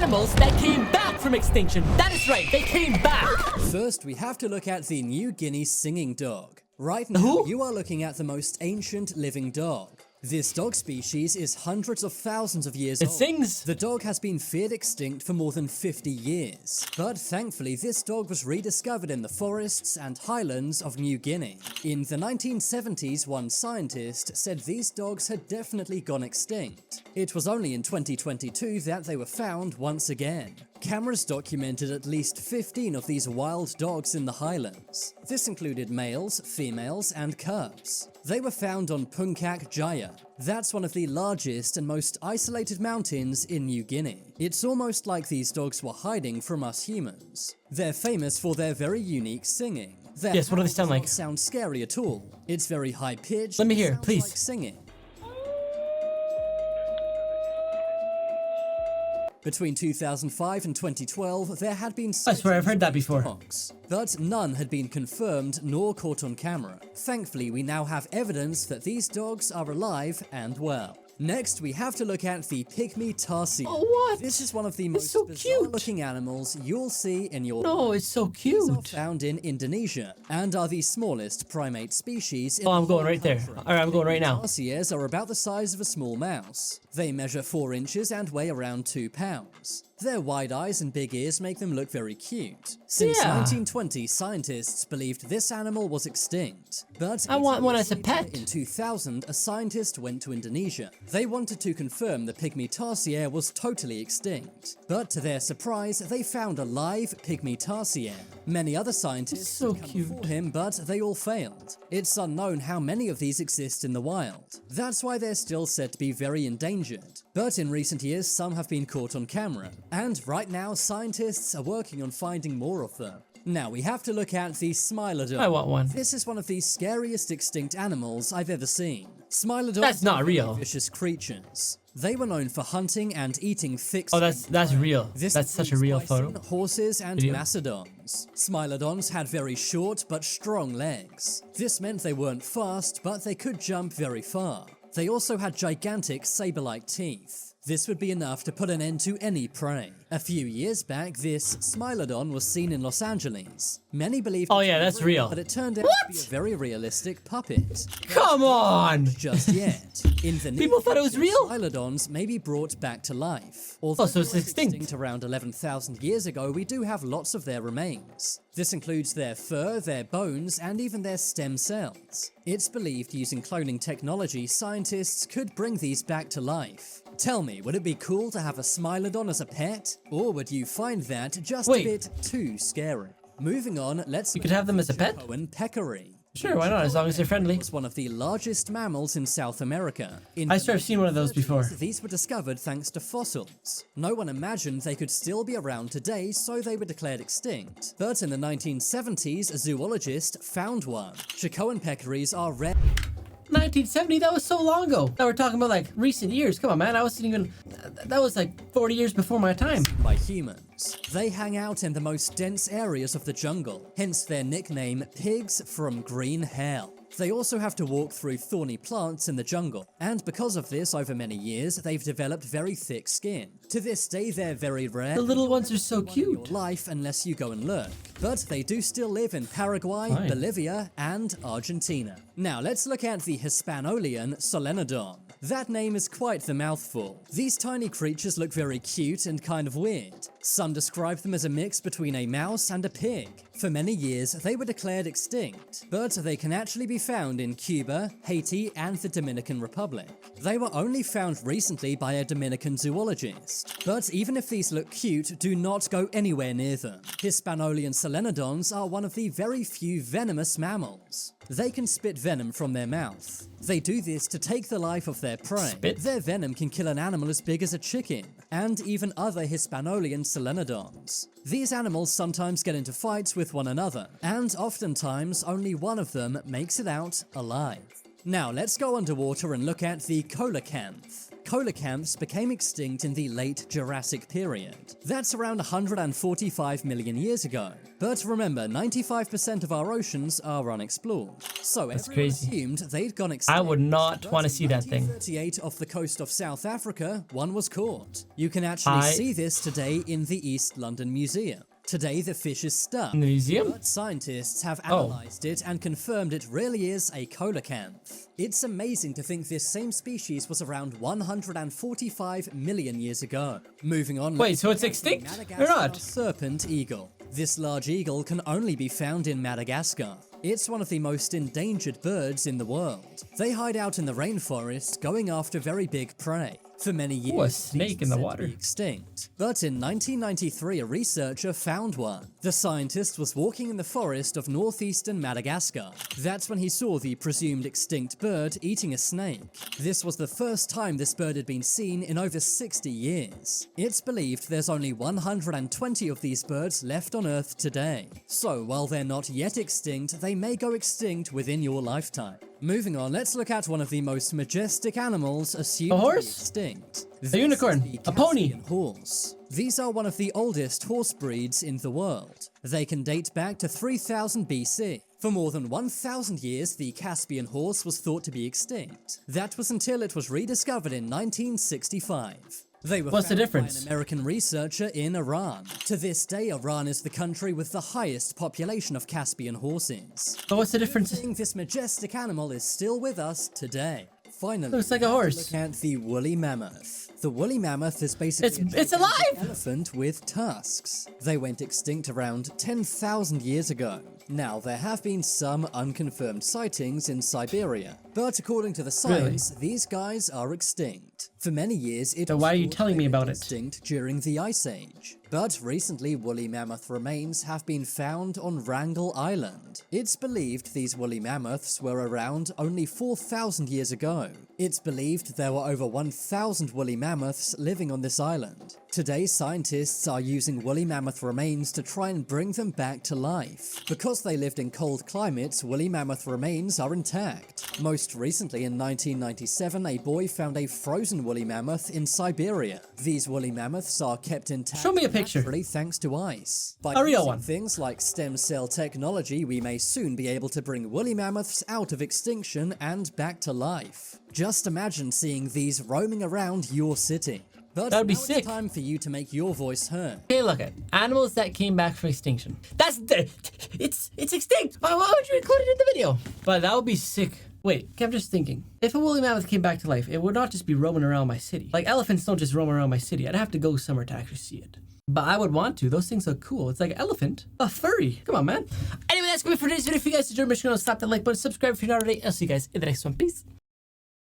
animals that came back from extinction. That is right, they came back. First, we have to look at the New Guinea singing dog. Right now, Who? you are looking at the most ancient living dog. This dog species is hundreds of thousands of years It old. sings. The dog has been feared extinct for more than 50 years. But thankfully, this dog was rediscovered in the forests and highlands of New Guinea. In the 1970s, one scientist said these dogs had definitely gone extinct. It was only in 2022 that they were found once again. Cameras documented at least 15 of these wild dogs in the highlands. This included males, females, and cubs. They were found on Puncak Jaya. That's one of the largest and most isolated mountains in New Guinea. It's almost like these dogs were hiding from us humans. They're famous for their very unique singing. Their Yes, what do they sound howls like? don't sound scary at all. It's very high pitched. Let me hear, sounds please. Like singing. Between 2005 and 2012, there had been I swear I've heard that before. dogs, but none had been confirmed nor caught on camera. Thankfully, we now have evidence that these dogs are alive and well. Next, we have to look at the Pygmy tarsier. Oh, what? This is one of the most so bizarre cute. looking animals you'll see in your No, life. it's so These are cute. found in Indonesia and are the smallest primate species in Oh, I'm the going whole right there. country. Alright, I'm going right now. Tarsiers are about the size of a small mouse. They measure 4 inches and weigh around 2 pounds. Their wide eyes and big ears make them look very cute. Since Yeah. 1920, scientists believed this animal was extinct. But I want one years as a later, pet. In 2000, a scientist went to Indonesia. They wanted to confirm the Pygmy tarsier was totally extinct. But to their surprise, they found a live Pygmy tarsier. Many other scientists So had come cute. before him, but they all failed. It's unknown how many of these exist in the wild. That's why they're still said to be very endangered. But in recent years, some have been caught on camera. And right now, scientists are working on finding more of them. Now, we have to look at the Smilodon. I want one. This is one of the scariest extinct animals I've ever seen. Smilodons That's not are very real. vicious creatures. They were known for hunting and eating thick Oh, that's real. this That's such a real includes bison, photo. horses, and Video. mastodons. Smilodons had very short but strong legs. This meant they weren't fast, but they could jump very far. They also had gigantic saber-like teeth. This would be enough to put an end to any prey. A few years back, this Smilodon was seen in Los Angeles. Many believed Oh it yeah, was that's real. but it turned out to be a very realistic puppet. Come on! Just yet. In the near People thought it was future, real? Smilodons may be brought back to life. Although so it's they were extinct. around 11,000 years ago, we do have lots of their remains. This includes their fur, their bones, and even their stem cells. It's believed using cloning technology, scientists could bring these back to life. Tell me, would it be cool to have a Smilodon as a pet? Or would you find that just Wait. a bit too scary? Moving on, let's You could have them as a pet? Chacoan peccary. Sure, why not? As long as they're friendly. It's one of the largest mammals in South America. In I swear I've seen one of those before. These were discovered thanks to fossils. No one imagined they could still be around today, so they were declared extinct. But in the 1970s, a zoologist found one. Chacoan peccaries are rare 1970, that was so long ago. Now we're talking about like recent years. Come on, man. I wasn't even. That was like 40 years before my time. by humans. They hang out in the most dense areas of the jungle, hence their nickname, pigs from green hell. They also have to walk through thorny plants in the jungle, and because of this, over many years, they've developed very thick skin. To this day, they're very rare. The little ones are so One in your cute. life unless you go and look. But they do still live in Paraguay, Fine. Bolivia, and Argentina. Now let's look at the Hispaniolan solenodon. That name is quite the mouthful. These tiny creatures look very cute and kind of weird. Some describe them as a mix between a mouse and a pig. For many years, they were declared extinct, but they can actually be found in Cuba, Haiti, and the Dominican Republic. They were only found recently by a Dominican zoologist. But even if these look cute, do not go anywhere near them. Hispaniolan solenodons are one of the very few venomous mammals. They can spit venom from their mouth. They do this to take the life of their prey. Spit? Their venom can kill an animal as big as a chicken, and even other Hispaniolan solenodons. These animals sometimes get into fights with one another, and oftentimes only one of them makes it out alive. Now let's go underwater and look at the Coelacanth. Coelacanths became extinct in the late Jurassic period. That's around 145 million years ago. But remember, 95% of our oceans are unexplored. So everyone crazy. assumed they'd gone extinct. I would not want to see that thing. 1938, off the coast of South Africa, one was caught. You can actually see this today in the East London Museum. Today the fish is stuck, In the museum? but scientists have analysed it and confirmed it really is a coelacanth. It's amazing to think this same species was around 145 million years ago. Moving on. Wait, so it's extinct or not? Serpent eagle. This large eagle can only be found in Madagascar. It's one of the most endangered birds in the world. They hide out in the rainforest, going after very big prey. For many years, a snake in the water. Extinct. But in 1993, a researcher found one. The scientist was walking in the forest of northeastern Madagascar. That's when he saw the presumed extinct bird eating a snake. This was the first time this bird had been seen in over 60 years. It's believed there's only 120 of these birds left on Earth today. So while they're not yet extinct, they may go extinct within your lifetime. Moving on, let's look at one of the most majestic animals assumed A to be horse? extinct. A unicorn? The A pony? Caspian horse. These are one of the oldest horse breeds in the world. They can date back to 3000 BC. For more than 1,000 years, the Caspian horse was thought to be extinct. That was until it was rediscovered in 1965. They were What's the found by difference? an American researcher in Iran. To this day, Iran is the country with the highest population of Caspian horses. But what's the difference? This majestic animal is still with us today. Finally, Looks like a horse. look at the woolly mammoth. The woolly mammoth is basically It's a alive! elephant with tusks. They went extinct around 10,000 years ago. Now, there have been some unconfirmed sightings in Siberia, but according to the science, these guys are extinct. For many years, it So was why are you thought telling they me went about it? extinct during the Ice Age. But recently, woolly mammoth remains have been found on Wrangel Island. It's believed these woolly mammoths were around only 4,000 years ago. It's believed there were over 1,000 woolly mammoths living on this island. Today, scientists are using woolly mammoth remains to try and bring them back to life. Because they lived in cold climates, woolly mammoth remains are intact. Most recently, in 1997, a boy found a frozen woolly mammoth in Siberia. These woolly mammoths are kept intact Show me a picture. naturally thanks to ice. By A real using one. things like stem cell technology, we may soon be able to bring woolly mammoths out of extinction and back to life. Just imagine seeing these roaming around your city. But That would be now sick. It's time for you to make your voice heard. Okay, look at animals that came back from extinction. It's extinct. Why would you include it in the video? But that would be sick. Wait, I'm just thinking. If a woolly mammoth came back to life, it would not just be roaming around my city. Like elephants don't just roam around my city. I'd have to go somewhere to actually see it. But I would want to. Those things look cool. It's like an elephant. A furry. Come on, man. Anyway, that's gonna be for today's video. If you guys enjoyed, make sure to slap that like button, subscribe if you're not already. I'll see you guys in the next one. Peace.